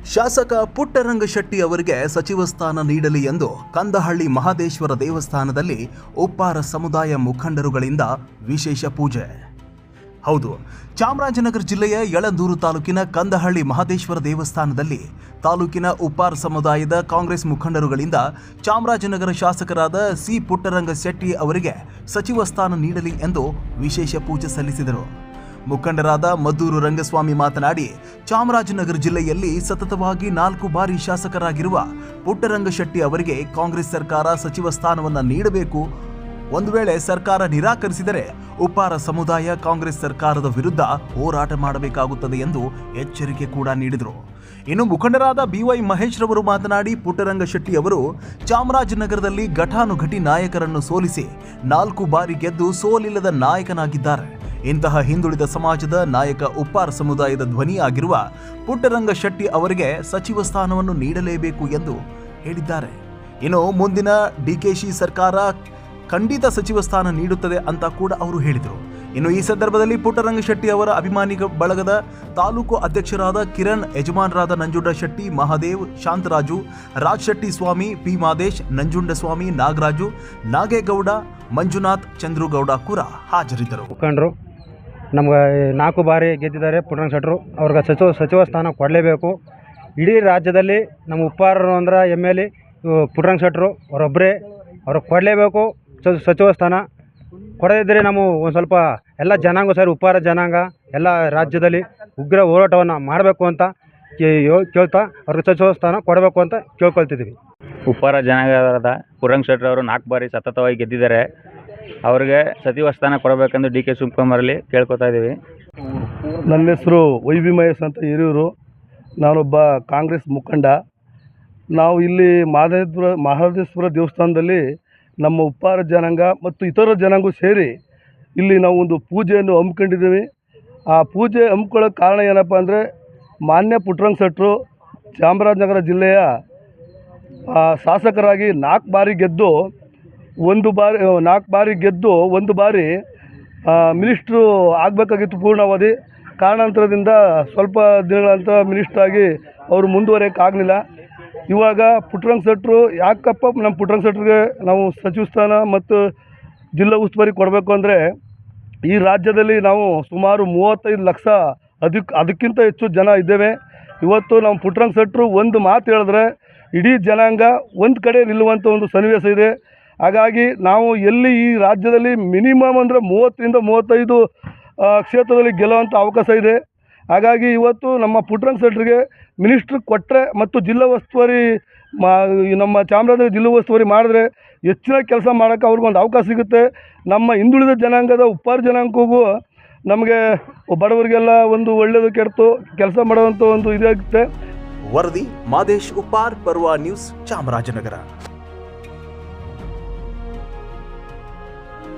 ಶಾಸಕ ಪುಟ್ಟರಂಗಶೆಟ್ಟಿ ಅವರಿಗೆ ಸಚಿವ ಸ್ಥಾನ ನೀಡಲಿ ಎಂದು ಕಂದಹಳ್ಳಿ ಮಹದೇಶ್ವರ ದೇವಸ್ಥಾನದಲ್ಲಿ ಉಪ್ಪಾರ ಸಮುದಾಯ ಮುಖಂಡರುಗಳಿಂದ ವಿಶೇಷ ಪೂಜೆ. ಹೌದು, ಚಾಮರಾಜನಗರ ಜಿಲ್ಲೆಯ ಯಳಂದೂರು ತಾಲೂಕಿನ ಕಂದಹಳ್ಳಿ ಮಹದೇಶ್ವರ ದೇವಸ್ಥಾನದಲ್ಲಿ ತಾಲೂಕಿನ ಉಪ್ಪಾರ ಸಮುದಾಯದ ಕಾಂಗ್ರೆಸ್ ಮುಖಂಡರುಗಳಿಂದ ಚಾಮರಾಜನಗರ ಶಾಸಕರಾದ ಸಿ ಪುಟ್ಟರಂಗಶೆಟ್ಟಿ ಅವರಿಗೆ ಸಚಿವ ಸ್ಥಾನ ನೀಡಲಿ ಎಂದು ವಿಶೇಷ ಪೂಜೆ ಸಲ್ಲಿಸಿದರು. ಮುಖಂಡರಾದ ಮದ್ದೂರು ರಂಗಸ್ವಾಮಿ ಮಾತನಾಡಿ, ಚಾಮರಾಜನಗರ ಜಿಲ್ಲೆಯಲ್ಲಿ ಸತತವಾಗಿ 4 ಬಾರಿ ಶಾಸಕರಾಗಿರುವ ಪುಟ್ಟರಂಗಶೆಟ್ಟಿ ಅವರಿಗೆ ಕಾಂಗ್ರೆಸ್ ಸರ್ಕಾರ ಸಚಿವ ಸ್ಥಾನವನ್ನು ನೀಡಬೇಕು. ಒಂದು ವೇಳೆ ಸರ್ಕಾರ ನಿರಾಕರಿಸಿದರೆ ಉಪ್ಪಾರ ಸಮುದಾಯ ಕಾಂಗ್ರೆಸ್ ಸರ್ಕಾರದ ವಿರುದ್ಧ ಹೋರಾಟ ಮಾಡಬೇಕಾಗುತ್ತದೆ ಎಂದು ಎಚ್ಚರಿಕೆ ಕೂಡ ನೀಡಿದರು. ಇನ್ನು ಮುಖಂಡರಾದ BY ಮಹೇಶ್ ರವರು ಮಾತನಾಡಿ, ಪುಟ್ಟರಂಗಶೆಟ್ಟಿ ಅವರು ಚಾಮರಾಜನಗರದಲ್ಲಿ ಘಟಾನುಘಟಿ ನಾಯಕರನ್ನು ಸೋಲಿಸಿ 4 ಬಾರಿ ಗೆದ್ದು ಸೋಲಿಲ್ಲದ ನಾಯಕನಾಗಿದ್ದಾರೆ. ಇಂತಹ ಹಿಂದುಳಿದ ಸಮಾಜದ ನಾಯಕ ಉಪ್ಪಾರ ಸಮುದಾಯದ ಧ್ವನಿಯಾಗಿರುವ ಪುಟ್ಟರಂಗಶೆಟ್ಟಿ ಅವರಿಗೆ ಸಚಿವ ಸ್ಥಾನವನ್ನು ನೀಡಲೇಬೇಕು ಎಂದು ಹೇಳಿದ್ದಾರೆ. ಇನ್ನು ಮುಂದಿನ DKಶಿ ಸರ್ಕಾರ ಖಂಡಿತ ಸಚಿವ ಸ್ಥಾನ ನೀಡುತ್ತದೆ ಅಂತ ಕೂಡ ಅವರು ಹೇಳಿದರು. ಇನ್ನು ಈ ಸಂದರ್ಭದಲ್ಲಿ ಪುಟ್ಟರಂಗಶೆಟ್ಟಿ ಅವರ ಅಭಿಮಾನಿ ಬಳಗದ ತಾಲೂಕು ಅಧ್ಯಕ್ಷರಾದ ಕಿರಣ್, ಯಜಮಾನರಾದ ನಂಜುಂಡಶೆಟ್ಟಿ, ಮಹಾದೇವ್, ಶಾಂತರಾಜು, ರಾಜ್ ಶೆಟ್ಟಿ ಸ್ವಾಮಿ, P ಮಾದೇಶ್, ನಂಜುಂಡಸ್ವಾಮಿ, ನಾಗರಾಜು, ನಾಗೇಗೌಡ, ಮಂಜುನಾಥ್, ಚಂದ್ರುಗೌಡ ಕೂಡ ಹಾಜರಿದ್ದರು. ಮುಖಂಡರು ನಮ್ಗೆ 4 ಬಾರಿ ಗೆದ್ದಿದ್ದಾರೆ ಪುಟ್ಟರಂಗಶೆಟ್ಟರು, ಅವ್ರಿಗೆ ಸಚಿವ ಸ್ಥಾನ ಕೊಡಲೇಬೇಕು. ಇಡೀ ರಾಜ್ಯದಲ್ಲಿ ನಮ್ಮ ಉಪ್ಪಾರರು ಅಂದ್ರೆ MLA ಪುಟ್ಟರಂಗಶೆಟ್ಟರು ಅವರೊಬ್ಬರೇ, ಅವ್ರಿಗೆ ಕೊಡಲೇಬೇಕು ಸಚಿವ ಸ್ಥಾನ. ಕೊಡದಿದ್ದರೆ ನಾವು ಒಂದು ಸ್ವಲ್ಪ ಎಲ್ಲ ಜನಾಂಗ ಸೇರಿ ಉಪ್ಪಾರ ಜನಾಂಗ ಎಲ್ಲ ರಾಜ್ಯದಲ್ಲಿ ಉಗ್ರ ಹೋರಾಟವನ್ನು ಮಾಡಬೇಕು ಅಂತ ಕೇಳ್ತಾ ಅವ್ರಿಗೆ ಸಚಿವ ಸ್ಥಾನ ಕೊಡಬೇಕು ಅಂತ ಕೇಳ್ಕೊಳ್ತಿದ್ದೀವಿ. ಉಪ್ಪಾರ ಜನಾಂಗದ ಪುಟ್ಟರಂಗಶೆಟ್ಟಿ ಅವರು 4 ಬಾರಿ ಸತತವಾಗಿ ಗೆದ್ದಿದ್ದಾರೆ. ಅವ್ರಿಗೆ ಸಚಿವ ಸ್ಥಾನ ಕೊಡಬೇಕೆಂದು DK ಶಿವಕುಮಾರಲ್ಲಿ ಕೇಳ್ಕೊತಾ ಇದ್ದೀವಿ. ನನ್ನ ಹೆಸರು YB ಮಹೇಶ್ ಅಂತ ಹಿರಿಯೂರು. ನಾನೊಬ್ಬ ಕಾಂಗ್ರೆಸ್ ಮುಖಂಡ. ನಾವು ಇಲ್ಲಿ ಮಹದೇಶ್ವರ ದೇವಸ್ಥಾನದಲ್ಲಿ ನಮ್ಮ ಉಪ್ಪಾರ ಜನಾಂಗ ಮತ್ತು ಇತರ ಜನಾಂಗ ಸೇರಿ ಇಲ್ಲಿ ನಾವು ಒಂದು ಪೂಜೆಯನ್ನು ಹಮ್ಮಿಕೊಂಡಿದ್ದೀವಿ. ಆ ಪೂಜೆ ಹಮ್ಮಿಕೊಳ್ಳೋಕ್ಕೆ ಕಾರಣ ಏನಪ್ಪ ಅಂದರೆ, ಮಾನ್ಯ ಪುಟ್ಟರಂಗಶೆಟ್ಟರು ಚಾಮರಾಜನಗರ ಜಿಲ್ಲೆಯ ಶಾಸಕರಾಗಿ 4 ಬಾರಿ ಗೆದ್ದು ಒಂದು ಬಾರಿ ಮಿನಿಸ್ಟ್ರು ಆಗಬೇಕಾಗಿತ್ತು ಪೂರ್ಣಾವಧಿ. ಕಾರಣಾಂತರದಿಂದ ಸ್ವಲ್ಪ ದಿನಗಳಂತ ಮಿನಿಸ್ಟ್ರಾಗಿ ಅವರು ಮುಂದುವರಿಯೋಕ್ಕಾಗಲಿಲ್ಲ. ಇವಾಗ ಪುಟ್ಟರಂಗಶೆಟ್ಟರು ಯಾಕಪ್ಪ ನಮ್ಮ ಪುಟ್ಟರಂಗಶೆಟ್ಟರಿಗೆ ನಾವು ಸಚಿವ ಸ್ಥಾನ ಮತ್ತು ಜಿಲ್ಲಾ ಉಸ್ತುವಾರಿ ಕೊಡಬೇಕು ಅಂದರೆ, ಈ ರಾಜ್ಯದಲ್ಲಿ ನಾವು ಸುಮಾರು 35 ಲಕ್ಷ ಅದಕ್ಕಿಂತ ಹೆಚ್ಚು ಜನ ಇದ್ದೇವೆ. ಇವತ್ತು ನಮ್ಮ ಪುಟ್ಟರಂಗಶೆಟ್ಟರು ಒಂದು ಮಾತು ಹೇಳಿದ್ರೆ ಇಡೀ ಜನಾಂಗ ಒಂದು ಕಡೆ ನಿಲ್ಲುವಂಥ ಒಂದು ಸನ್ನಿವೇಶ ಇದೆ. ಹಾಗಾಗಿ ನಾವು ಎಲ್ಲಿ ಈ ರಾಜ್ಯದಲ್ಲಿ ಮಿನಿಮಮ್ ಅಂದರೆ 30ರಿಂದ 35 ಕ್ಷೇತ್ರದಲ್ಲಿ ಗೆಲ್ಲುವಂಥ ಅವಕಾಶ ಇದೆ. ಹಾಗಾಗಿ ಇವತ್ತು ನಮ್ಮ ಪುಟ್ಟರಂಗಶೆಟ್ಟರಿಗೆ ಮಿನಿಸ್ಟ್ರ್ ಕೊಟ್ಟರೆ ಮತ್ತು ಜಿಲ್ಲಾ ಉಸ್ತುವಾರಿ ನಮ್ಮ ಚಾಮರಾಜನಗರ ಜಿಲ್ಲಾ ಉಸ್ತುವಾರಿ ಮಾಡಿದ್ರೆ ಹೆಚ್ಚಿನ ಕೆಲಸ ಮಾಡೋಕ್ಕೆ ಅವ್ರಿಗೊಂದು ಅವಕಾಶ ಸಿಗುತ್ತೆ. ನಮ್ಮ ಹಿಂದುಳಿದ ಜನಾಂಗದ ಉಪ್ಪಾರ ಜನಾಂಗಕ್ಕೂ ನಮಗೆ ಬಡವರಿಗೆಲ್ಲ ಒಂದು ಒಳ್ಳೆಯದು ಕೆಡ್ತು ಕೆಲಸ ಮಾಡುವಂಥ ಒಂದು ಇದಾಗುತ್ತೆ. ವರದಿ ಮಾದೇಶ್, ಉಪ್ಪಾರ್, ಪರ್ವ ನ್ಯೂಸ್, ಚಾಮರಾಜನಗರ.